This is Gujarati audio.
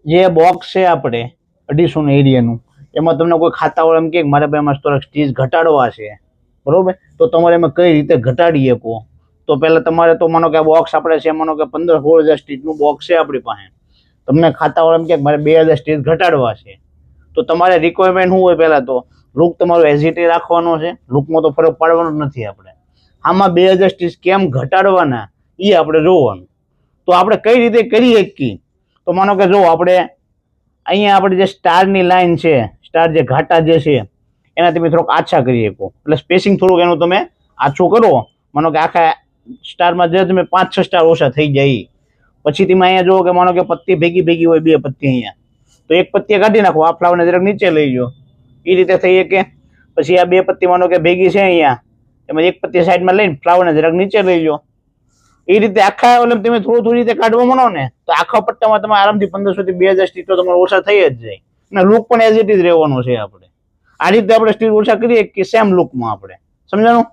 જે બોક્સ છે આપણે 250 એરિયાનું, એમાં તમને કોઈ ખાતા વાળા એમ કે મારે ભાઈ એમાં થોડાક સ્ટીચ ઘટાડવા છે, બરોબર, તો તમારે એમાં કઈ રીતે ઘટાડી શકો? તો પહેલા તમારે તો માનો કે આ બોક્સ આપણે છે, માનો કે 15-16 હજાર સ્ટીચનું બોક્સ છે આપણી પાસે, તમને ખાતા વાળા એમ કે મારે 2000 સ્ટીચ ઘટાડવા છે, તો તમારે રિક્વાયરમેન્ટ શું હોય? પહેલા તો લુક તમારો એઝિટી રાખવાનો છે, લુકમાં તો ફરક પાડવાનો જ નથી આપણે. આમાં 2000 સ્ટીચ કેમ ઘટાડવાના એ આપણે જોવાનું. તો આપણે કઈ રીતે કરી શકીએ? તો માનો કે જો આપણે અહીંયા આપણે જે સ્ટારની લાઈન છે, સ્ટાર જે ઘાટા જે છે એના તમે થોડોક આછા કરી શકો, એટલે સ્પેસિંગ થોડુંક એનું તમે આછું કરો. માનો કે આખા સ્ટારમાં જે તમે 5-6 સ્ટાર ઓછા થઈ જાય, પછી તમે અહીંયા જુઓ કે માનો કે પત્તી ભેગી ભેગી હોય, 2 પત્તી અહીંયા, તો એક પત્તી કાઢી નાખો, આ ફ્લાવરને જરાક નીચે લઈ જાઓ, એ રીતે થઈ શકે. પછી આ 2 પત્તી માનો કે ભેગી છે અહીંયા, એમાં એક પત્તી સાઈડમાં લઈને ફ્લાવરને જરાક નીચે લઈ જાઓ. એ રીતે આખા એટલે તમે થોડી રીતે કાઢવા માંડો ને તો આખા પટ્ટામાં તમે આરામથી 1500 થી 2000 સ્ટીચ તો તમારે ઓછા થઈ જ જાય, અને લુક પણ એઝ ઇટ ઇઝ રહેવાનો છે. આપણે આ રીતે આપણે સ્ટીચ ઓછા કરીએ કે સેમ લુકમાં આપણે, સમજાણું?